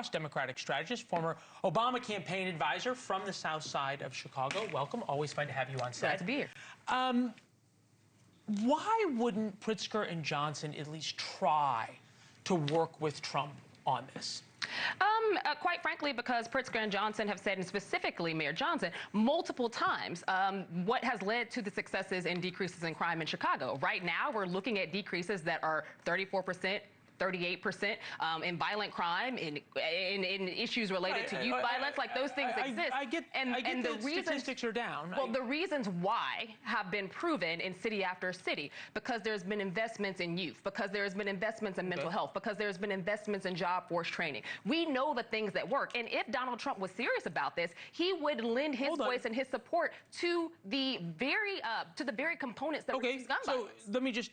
Cross, Democratic strategist, former Obama campaign advisor from the South Side of Chicago. Welcome. Always fun to have you on set. Glad to be here. Why wouldn't Pritzker and Johnson at least try to work with Trump on this? Quite frankly, because Pritzker and Johnson have said, and specifically Mayor Johnson, multiple times, what has led to the successes and decreases in crime in Chicago. Right now, we're looking at decreases that are 34%. 38% in violent crime, in issues related to youth violence, like those things exist. I get the statistics are down. Well, the reasons why have been proven in city after city, because there's been investments in youth, because there's been investments in mental health, because there's been investments in job force training. We know the things that work. And if Donald Trump was serious about this, he would lend his voice and his support to the very components that reduce gun violence. So let me just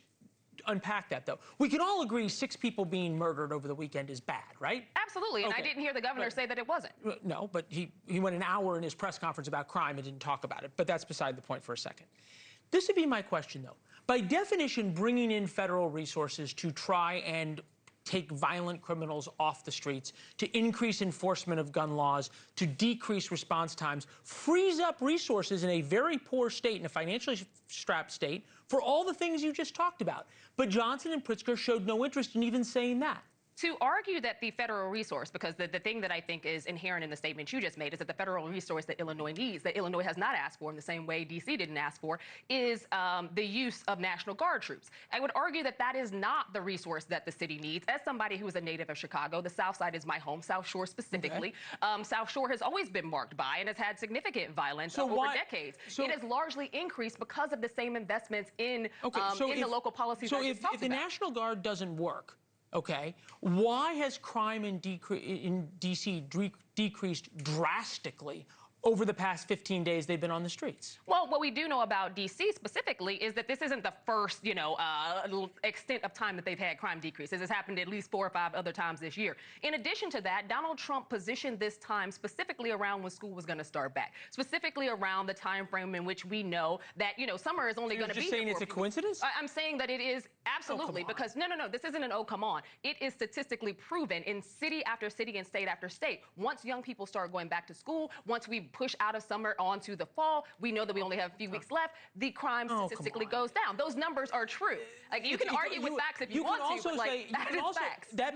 unpack that, though. We can all agree 6 people being murdered over the weekend is bad, right? Absolutely, and I didn't hear the governor say that it wasn't. No, but he went an hour in his press conference about crime and didn't talk about it, but that's beside the point for a second. This would be my question, though. By definition, bringing in federal resources to try and take violent criminals off the streets, to increase enforcement of gun laws, to decrease response times, frees up resources in a very poor state, in a financially strapped state, for all the things you just talked about. But Johnson and Pritzker showed no interest in even saying that. To argue that the federal resource, because the thing that I think is inherent in the statement you just made is that the federal resource that Illinois needs, that Illinois has not asked for in the same way D.C. didn't ask for, is the use of National Guard troops. I would argue that that is not the resource that the city needs. As somebody who is a native of Chicago, the South Side is my home, South Shore specifically. South Shore has always been marked by and has had significant violence over decades. It has largely increased because of the same investments in the local policies. So if the National Guard doesn't work, why has crime in D.C. decreased drastically over the past 15 days they've been on the streets? Well, what we do know about D.C. specifically is that this isn't the first, extent of time that they've had crime decreases. It's happened at least 4 or 5 other times this year. In addition to that, Donald Trump positioned this time specifically around when school was going to start back, specifically around the time frame in which we know that, summer is only going to be. You're just saying it's a coincidence? I'm saying that it is absolutely, because no, this isn't an come on. It is statistically proven in city after city and state after state. Once young people start going back to school, once we push out of summer onto the fall, we know that we only have a few weeks left, the crime statistically goes down. Those numbers are true. Like, you can argue with facts if you want to, but that is facts. That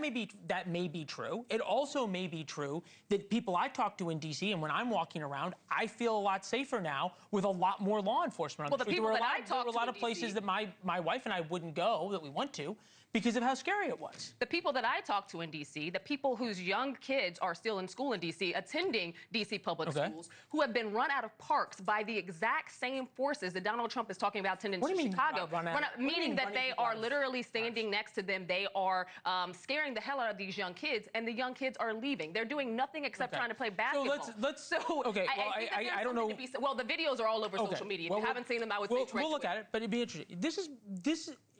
may be true. It also may be true that people I talk to in D.C., and when I'm walking around, I feel a lot safer now with a lot more law enforcement on the street. There were a lot of places that my wife and I wouldn't go that we want to because of how scary it was. The people that I talk to in D.C., the people whose young kids are still in school in D.C., attending D.C. public schools, who have been run out of parks by the exact same forces that Donald Trump is talking about tending to Chicago. Meaning that they are literally standing next to them. They are scaring the hell out of these young kids, and the young kids are leaving. They're doing nothing except trying to play basketball. I don't know. Well, the videos are all over social media. If you haven't seen them, I would say we'll look at it, but it'd be interesting.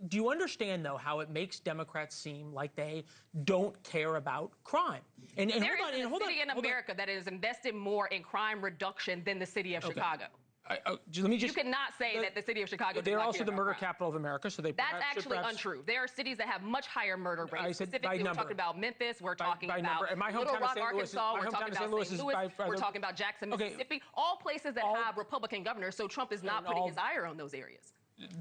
Do you understand, though, how it makes Democrats seem like they don't care about crime? And there is a city in America that has invested more in crime reduction than the city of Chicago. You cannot say that the city of Chicago. They're also the murder capital of America, so they. That's actually untrue. There are cities that have much higher murder rates. Specifically, we're talking about Memphis. We're talking about Little Rock, Arkansas. We're talking about St. Louis. We're talking about Jackson, Mississippi. All places that have Republican governors. So Trump is not putting his ire on those areas.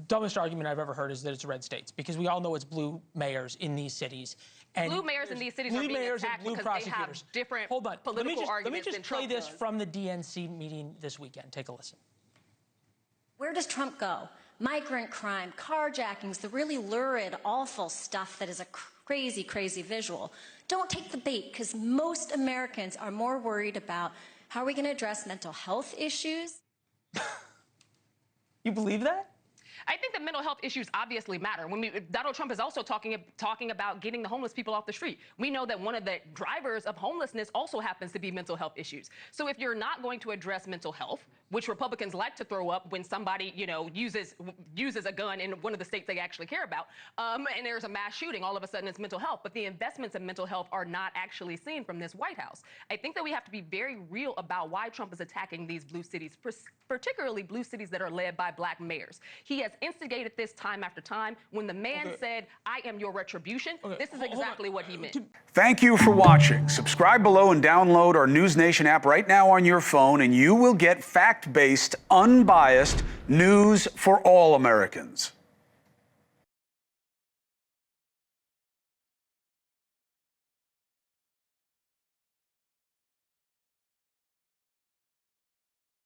Dumbest argument I've ever heard is that it's red states, because we all know it's blue mayors in these cities. And blue mayors in these cities are being attacked because they have different political arguments. Let me just play this from the DNC meeting this weekend. Take a listen. Where does Trump go? Migrant crime, carjackings, the really lurid, awful stuff that is a crazy, crazy visual. Don't take the bait, because most Americans are more worried about how are we going to address mental health issues. You believe that? I think that mental health issues obviously matter. Donald Trump is also talking about getting the homeless people off the street. We know that one of the drivers of homelessness also happens to be mental health issues. So if you're not going to address mental health, which Republicans like to throw up when somebody, uses a gun in one of the states they actually care about, and there's a mass shooting, all of a sudden it's mental health. But the investments in mental health are not actually seen from this White House. I think that we have to be very real about why Trump is attacking these blue cities, particularly blue cities that are led by black mayors. He has has instigated this time after time. When the man said, "I am your retribution," this is exactly what he meant. Thank you for watching. Subscribe below and download our NewsNation app right now on your phone, and you will get fact-based, unbiased news for all Americans.